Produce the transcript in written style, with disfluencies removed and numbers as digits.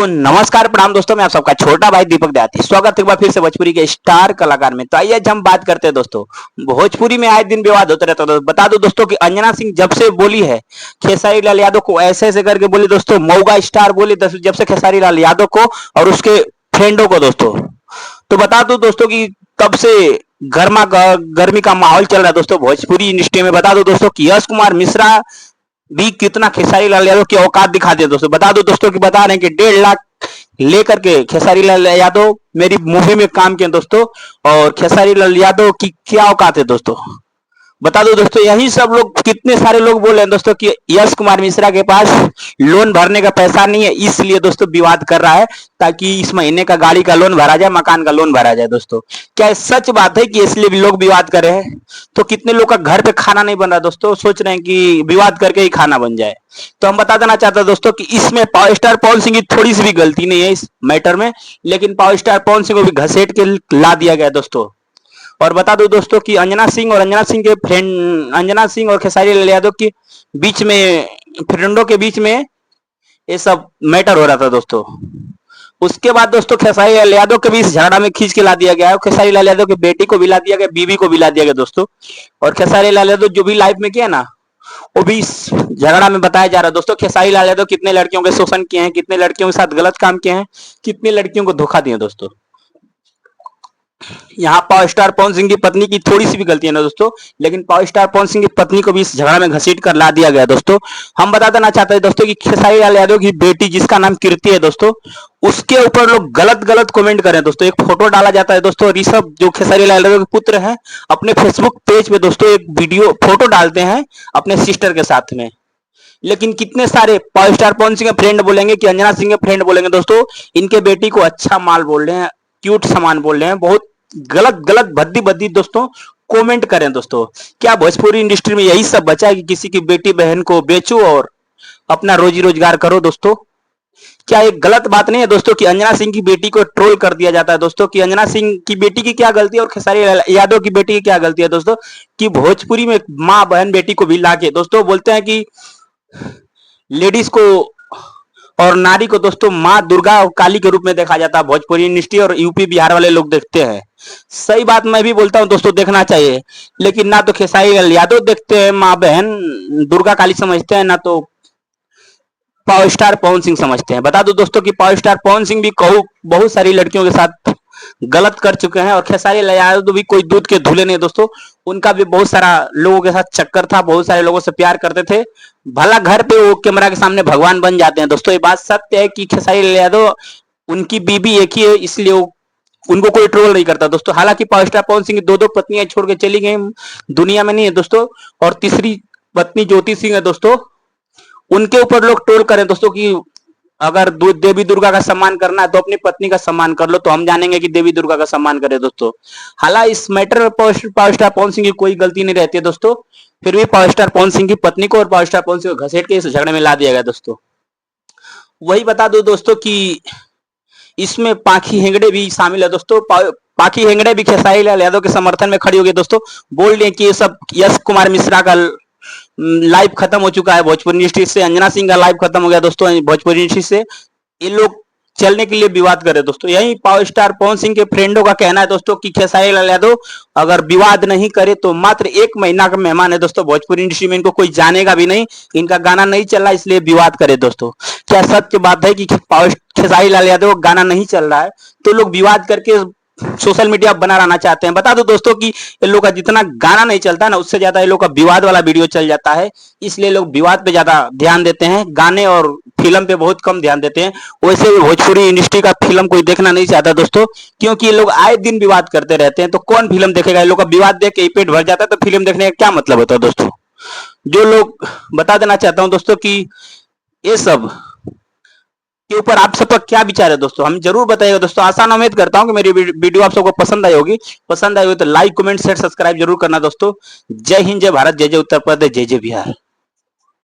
तो नमस्कार प्रणाम दोस्तों, मैं आप सबका छोटा भाई दीपक देहाती स्वागत है एक बार फिर से भोजपुरी के स्टार कलाकार में। तो आइए आज हम बात करते हैं दोस्तों, भोजपुरी में आए दिन विवाद होता रहता है। बता दो दोस्तों कि अंजना सिंह जब से बोली है खेसारी लाल यादव को ऐसे ऐसे करके बोली दोस्तों, मऊगा स्टार बोली जब से खेसारी लाल यादव को और उसके फ्रेंडों को दोस्तों। तो बता दो दोस्तों कि तब से गर्मी का माहौल चल रहा है दोस्तों भोजपुरी इंडस्ट्री में। बता दो दोस्तों कि यश कुमार मिश्रा भी कितना खेसारी लाल यादव की औकात दिखाते हैं दोस्तों। बता दो दोस्तों कि बता रहे हैं कि 1.5 लाख लेकर के खेसारी लाल यादव मेरी मूवी में काम किए दोस्तों, और खेसारी लाल यादव की क्या औकात है दोस्तों। बता दो दोस्तों, यही सब लोग कितने सारे लोग बोल रहे हैं दोस्तों कि यश कुमार मिश्रा के पास लोन भरने का पैसा नहीं है, इसलिए दोस्तों विवाद कर रहा है ताकि इस महीने का गाड़ी का लोन भरा जाए, मकान का लोन भरा जाए दोस्तों। क्या सच बात है कि इसलिए भी लोग विवाद कर रहे हैं? तो कितने लोग का घर पे खाना नहीं बन रहा दोस्तों, सोच रहे हैं कि विवाद करके ही खाना बन जाए। तो हम बता देना चाहते हैं दोस्तों कि इसमें पावर स्टार पवन सिंह की थोड़ी सी भी गलती नहीं है इस मैटर में, लेकिन पावर स्टार पवन सिंह को भी घसीट के ला दिया गया दोस्तों। और बता दो दोस्तों कि अंजना सिंह के फ्रेंड, अंजना सिंह और खेसारी लाल यादव के बीच में, फ्रेंडों के बीच में ये सब मैटर हो रहा था दोस्तों। उसके बाद दोस्तों खेसारी लाल यादव के भी इस झगड़ा में खींच के ला दिया गया है। खेसारी लाल यादव की बेटी को भी ला दिया गया, बीवी को भी ला दिया गया दोस्तों। और खेसारी लाल यादव जो भी लाइफ में किया ना, वो भी इस झगड़ा में बताया जा रहा है दोस्तों। खेसारी लाल यादव कितने लड़कियों के शोषण किए हैं, कितने लड़कियों के साथ गलत काम किए हैं, कितनी लड़कियों को धोखा दिए दोस्तों। यहाँ पावर स्टार पवन सिंह की पत्नी की थोड़ी सी भी गलती है ना दोस्तों, लेकिन पावर स्टार पवन सिंह की पत्नी को भी इस झगड़ा में घसीट कर ला दिया गया दोस्तों। हम बता देना चाहते हैं दोस्तों कि खेसारी लाल यादव की बेटी जिसका नाम कीर्ति है दोस्तों, उसके ऊपर लोग गलत गलत कमेंट कर रहे हैं दोस्तों। एक फोटो डाला जाता है दोस्तों, ऋषभ जो खेसारी लाल यादव के पुत्र हैं अपने फेसबुक पेज पे दोस्तों एक वीडियो फोटो डालते हैं अपने सिस्टर के साथ में, लेकिन कितने सारे पावर स्टार पवन सिंह के फ्रेंड बोलेंगे कि अंजना सिंह के फ्रेंड बोलेंगे दोस्तों इनके बेटी को अच्छा माल बोल रहे हैं, क्यूट सामान बोल रहे हैं, बहुत गलत गलत भद्दी भद्दी दोस्तों कमेंट करें दोस्तों। क्या भोजपुरी इंडस्ट्री में यही सब बचा है कि किसी की बेटी बहन को बेचो और अपना रोजी रोजगार करो दोस्तों? क्या एक गलत बात नहीं है दोस्तों कि अंजना सिंह की बेटी को ट्रोल कर दिया जाता है दोस्तों कि अंजना सिंह की बेटी की क्या गलती है और खेसारी यादव की बेटी की क्या गलती है दोस्तों, कि भोजपुरी में माँ बहन बेटी को भी लाके दोस्तों बोलते हैं कि लेडीज को और नारी को दोस्तों माँ दुर्गा और काली के रूप में देखा जाता है भोजपुरी इंडस्ट्री, और यूपी बिहार वाले लोग देखते हैं। सही बात मैं भी बोलता हूं दोस्तों, देखना चाहिए, लेकिन ना तो खेसारी लाल यादव देखते हैं माँ बहन दुर्गा काली समझते हैं, ना तो पावर स्टार पवन सिंह समझते हैं। बता दो दोस्तों कि पावर स्टार पवन सिंह भी बहुत सारी लड़कियों के साथ गलत कर चुके हैं, और खेसारी लाल यादव भी कोई दूध के धुले नहीं दोस्तों। उनका भी बहुत सारा लोगों के साथ चक्कर था, बहुत सारे लोगों से प्यार करते थे। भला घर पे वो कैमरा के सामने भगवान बन जाते हैं दोस्तों। ये बात सत्य है कि खेसारी लाल यादव उनकी बीबी एक ही है, इसलिए वो उनको कोई ट्रोल नहीं करता दोस्तों। हालांकि पावर स्टार पवन सिंह की दो पत्नियां छोड़ के चली गई, दुनिया में नहीं है दोस्तों, और तीसरी पत्नी ज्योति सिंह है दोस्तों। उनके ऊपर लोग ट्रोल करें दोस्तों कि अगर देवी दुर्गा का सम्मान करना है तो अपनी पत्नी का सम्मान कर लो, तो हम जानेंगे कि देवी दुर्गा का सम्मान करें दोस्तों। हालांकि इस मैटर में पावर स्टार पवन सिंह की कोई गलती नहीं रहती है दोस्तों, फिर भी पावर स्टार पवन सिंह की पत्नी को और पावर स्टार पवन सिंह को घसीट के इस झगड़े में ला दिया गया दोस्तों। वही बता दो दोस्तों कि इसमें पाखी हेगड़े भी शामिल है दोस्तों। पाखी हेगड़े भी खेसारी लाल यादव के समर्थन में खड़ी हो गई दोस्तों, बोल रही है कि ये सब यश कुमार मिश्रा का लाइफ खत्म हो चुका है भोजपुरी इंडस्ट्री से, अंजना सिंह का लाइफ खत्म हो गया दोस्तों भोजपुरी इंडस्ट्री से, ये लोग चलने के लिए विवाद करे दोस्तों। यही पावर स्टार पवन सिंह के फ्रेंडों का कहना है दोस्तों कि खेसारी लाल यादव अगर विवाद नहीं करे तो मात्र 1 महीना का मेहमान है दोस्तों भोजपुरी इंडस्ट्री में, इनको कोई जानेगा भी नहीं, इनका गाना नहीं चल रहा इसलिए विवाद करे दोस्तों। क्या सत्य बात है कि खेसारी लाल यादव गाना नहीं चल रहा है तो लोग विवाद करके सोशल मीडिया बना रहना चाहते हैं? बता दो दोस्तों कि ये लोग का जितना गाना नहीं चलता ना, उससे ज्यादा ये लोग का विवाद वाला वीडियो चल जाता है, इसलिए लोग विवाद पे ज्यादा ध्यान देते हैं, गाने और फिल्म पे बहुत कम ध्यान देते हैं। वैसे भी भोजपुरी इंडस्ट्री का फिल्म कोई देखना नहीं चाहता दोस्तों, क्योंकि ये लोग आए दिन विवाद करते रहते हैं, तो कौन फिल्म देखेगा? ये लोग का विवाद देख के पेट भर जाता है, तो फिल्म देखने का क्या मतलब होता है दोस्तों। जो लोग, बता देना चाहता हूँ दोस्तों कि ये सब के ऊपर आप सबका क्या विचार है दोस्तों, हम जरूर बताइएगा दोस्तों। आसान उम्मीद करता हूं कि मेरी वीडियो आप सबको पसंद आई होगी। पसंद आई हो तो लाइक कमेंट शेयर सब्सक्राइब जरूर करना दोस्तों। जय हिंद, जय भारत, जय जय उत्तर प्रदेश, जय जय बिहार।